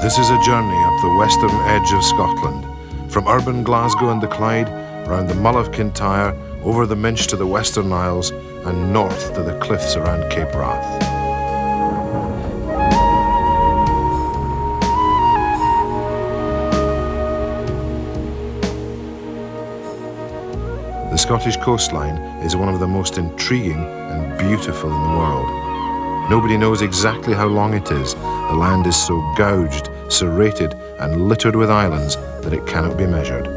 This is a journey up the western edge of Scotland, from urban Glasgow and the Clyde, round the Mull of Kintyre, over the Minch to the Western Isles, and north to the cliffs around Cape Wrath. The Scottish coastline is one of the most intriguing and beautiful in the world. Nobody knows exactly how long it is. The land is so gouged, serrated, and littered with islands that it cannot be measured.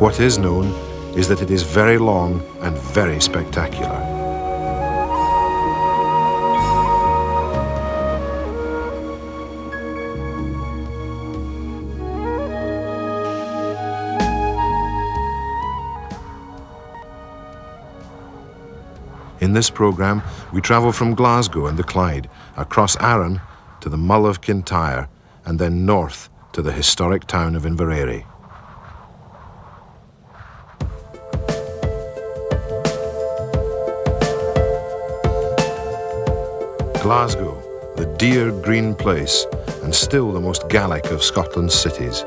What is known is that it is very long and very spectacular. In this programme, we travel from Glasgow and the Clyde, across Arran to the Mull of Kintyre, and then north to the historic town of Inveraray. Glasgow, the dear green place, and still the most Gallic of Scotland's cities.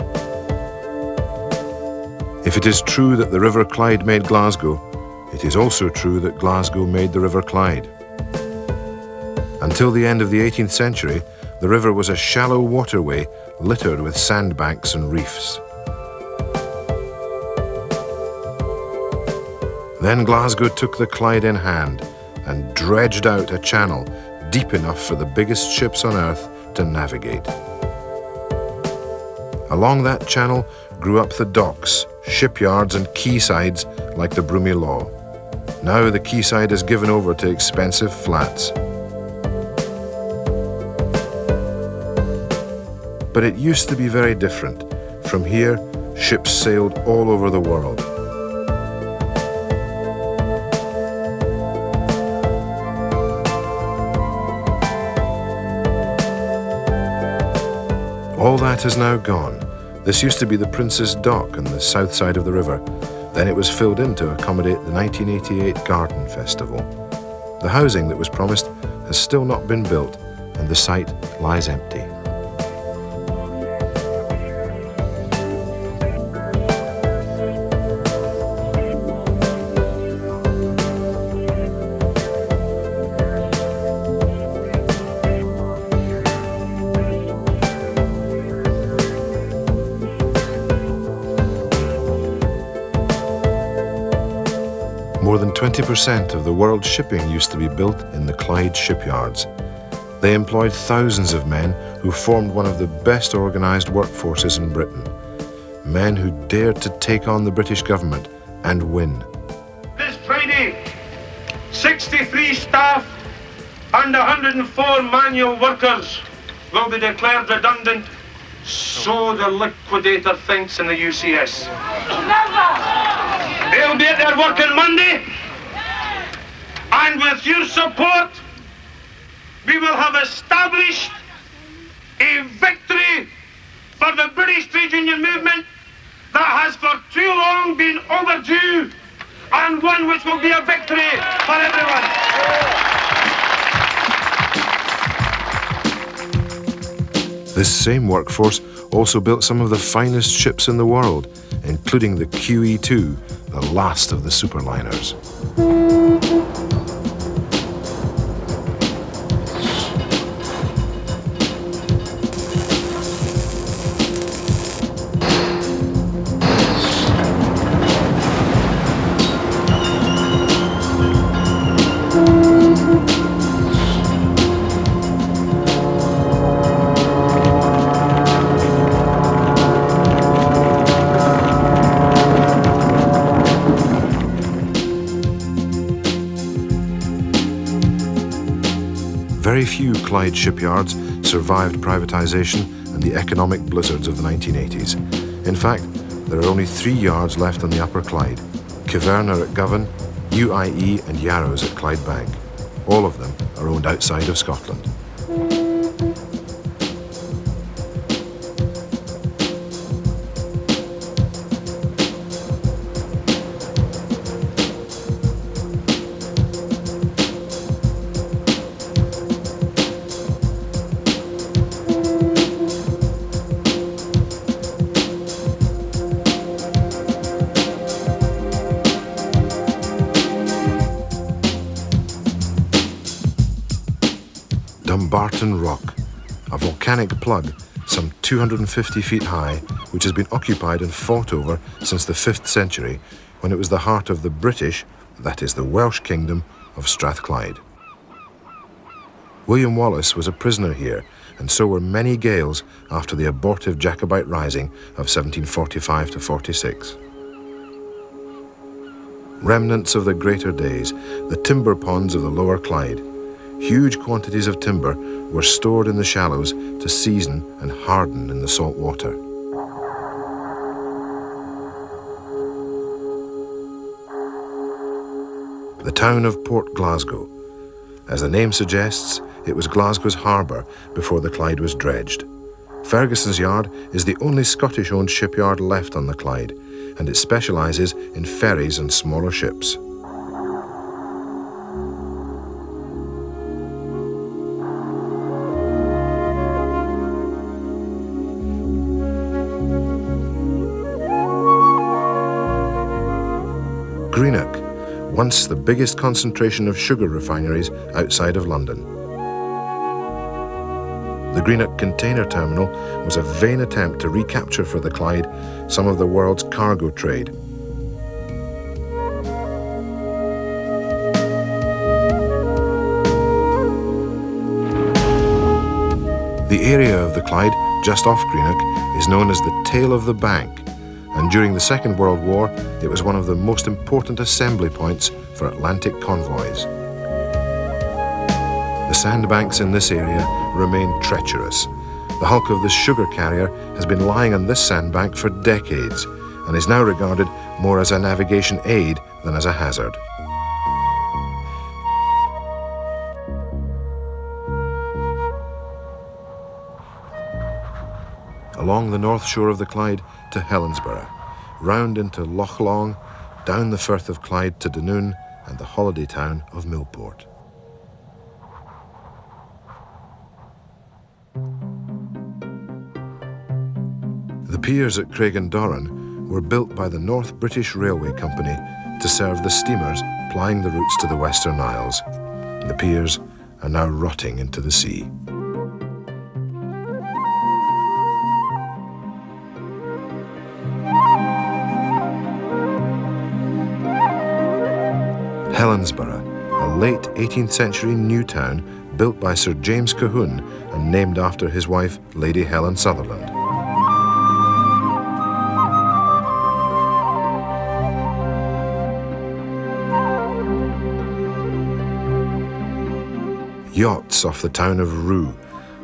If it is true that the River Clyde made Glasgow, it is also true that Glasgow made the River Clyde. Until the end of the 18th century, the river was a shallow waterway littered with sandbanks and reefs. Then Glasgow took the Clyde in hand and dredged out a channel deep enough for the biggest ships on earth to navigate. Along that channel grew up the docks, shipyards and quaysides like the Broomy Law. Now the quayside is given over to expensive flats. But it used to be very different. From here, ships sailed all over the world. All that is now gone. This used to be the Prince's Dock on the south side of the river. Then it was filled in to accommodate the 1988 Garden Festival. The housing that was promised has still not been built, and the site lies empty. More than 20% of the world's shipping used to be built in the Clyde shipyards. They employed thousands of men who formed one of the best organised workforces in Britain. Men who dared to take on the British government and win. This Friday, 63 staff and 104 manual workers will be declared redundant, so the liquidator thinks in the UCS. They'll be at their work on Monday, and with your support, we will have established a victory for the British trade union movement that has for too long been overdue, and one which will be a victory for everyone. This same workforce also built some of the finest ships in the world, including the QE2, the last of the superliners. Very few Clyde shipyards survived privatisation and the economic blizzards of the 1980s. In fact, there are only 3 yards left on the Upper Clyde: Kiverner at Govan, UIE and Yarrows at Clydebank. All of them are owned outside of Scotland. Dumbarton Rock, a volcanic plug some 250 feet high, which has been occupied and fought over since the 5th century, when it was the heart of the British, that is the Welsh kingdom, of Strathclyde. William Wallace was a prisoner here, and so were many Gaels after the abortive Jacobite Rising of 1745 to 46. Remnants of the greater days, the timber ponds of the lower Clyde. Huge quantities of timber were stored in the shallows to season and harden in the salt water. The town of Port Glasgow. As the name suggests, it was Glasgow's harbour before the Clyde was dredged. Ferguson's Yard is the only Scottish-owned shipyard left on the Clyde, and it specialises in ferries and smaller ships. Greenock, once the biggest concentration of sugar refineries outside of London. The Greenock Container Terminal was a vain attempt to recapture for the Clyde some of the world's cargo trade. The area of the Clyde, just off Greenock, is known as the Tail of the Bank, and during the Second World War, it was one of the most important assembly points for Atlantic convoys. The sandbanks in this area remain treacherous. The hulk of the sugar carrier has been lying on this sandbank for decades and is now regarded more as a navigation aid than as a hazard. Along the north shore of the Clyde to Helensburgh, round into Loch Long, down the Firth of Clyde to Dunoon and the holiday town of Millport. The piers at Craigendoran were built by the North British Railway Company to serve the steamers plying the routes to the Western Isles. The piers are now rotting into the sea. Helensburgh, a late 18th century new town built by Sir James Colquhoun and named after his wife, Lady Helen Sutherland. Yachts off the town of Rue.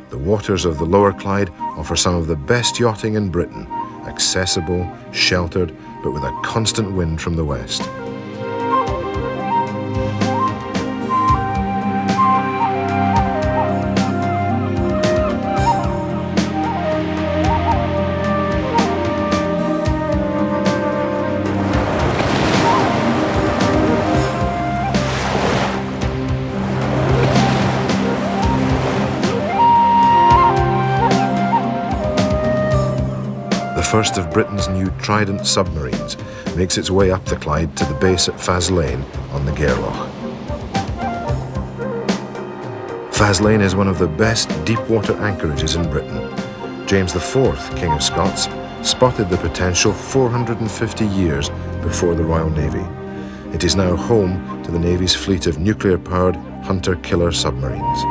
The waters of the Lower Clyde offer some of the best yachting in Britain, accessible, sheltered, but with a constant wind from the west. The first of Britain's new Trident submarines makes its way up the Clyde to the base at Faslane on the Gairloch. Faslane is one of the best deep-water anchorages in Britain. James IV, King of Scots, spotted the potential 450 years before the Royal Navy. It is now home to the Navy's fleet of nuclear-powered hunter-killer submarines.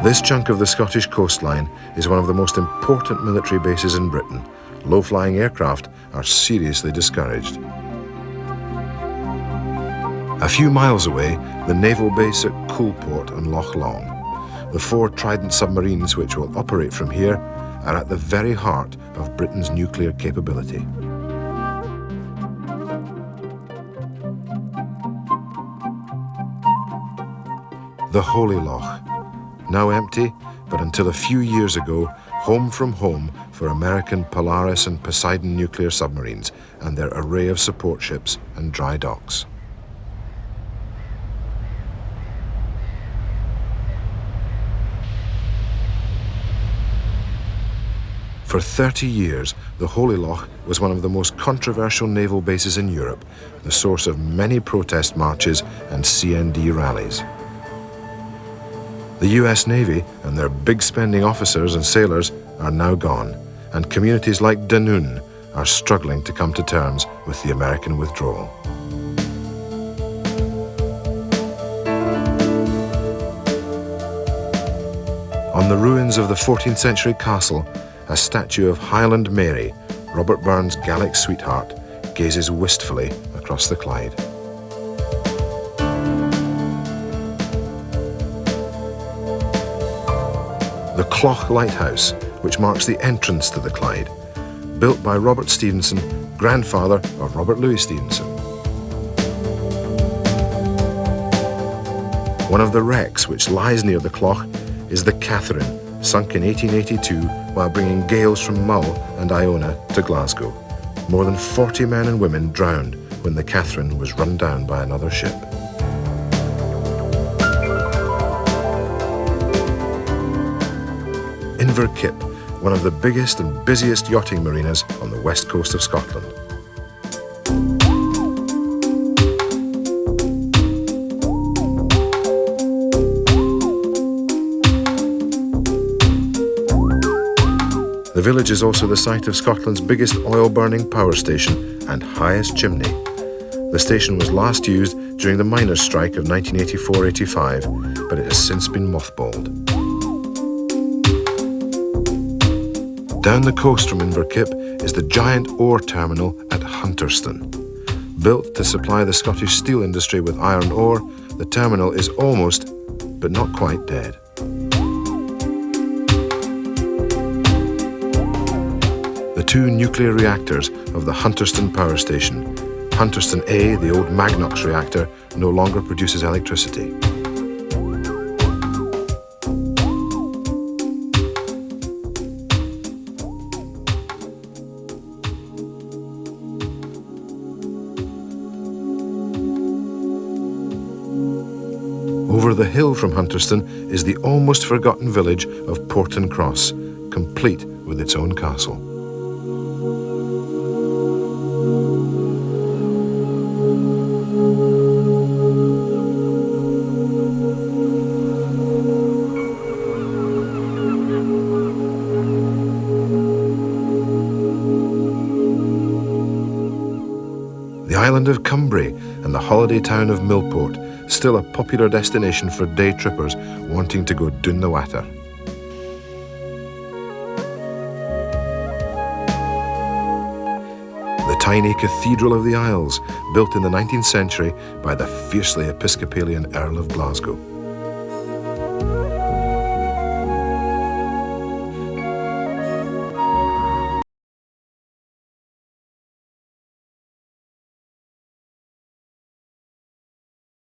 This chunk of the Scottish coastline is one of the most important military bases in Britain. Low-flying aircraft are seriously discouraged. A few miles away, the naval base at Coulport on Loch Long. The 4 Trident submarines which will operate from here are at the very heart of Britain's nuclear capability. The Holy Loch. Now empty, but until a few years ago, home from home for American Polaris and Poseidon nuclear submarines and their array of support ships and dry docks. For 30 years, the Holy Loch was one of the most controversial naval bases in Europe, the source of many protest marches and CND rallies. The US Navy and their big-spending officers and sailors are now gone, and communities like Dunoon are struggling to come to terms with the American withdrawal. On the ruins of the 14th century castle, a statue of Highland Mary, Robert Burns' Gallic sweetheart, gazes wistfully across the Clyde. The Cloch Lighthouse, which marks the entrance to the Clyde, built by Robert Stevenson, grandfather of Robert Louis Stevenson. One of the wrecks which lies near the Cloch is the Catherine, sunk in 1882 while bringing gales from Mull and Iona to Glasgow. More than 40 men and women drowned when the Catherine was run down by another ship. Inverkip, one of the biggest and busiest yachting marinas on the west coast of Scotland. The village is also the site of Scotland's biggest oil-burning power station and highest chimney. The station was last used during the miners' strike of 1984-85, but it has since been mothballed. Down the coast from Inverkip is the giant ore terminal at Hunterston. Built to supply the Scottish steel industry with iron ore, the terminal is almost, but not quite, dead. The two nuclear reactors of the Hunterston power station, Hunterston A, the old Magnox reactor, no longer produces electricity. Over the hill from Hunterston is the almost forgotten village of Porton Cross, complete with its own castle. The island of Cumbria and the holiday town of Millport, still a popular destination for day trippers wanting to go doon the water. The tiny Cathedral of the Isles, built in the 19th century by the fiercely Episcopalian Earl of Glasgow.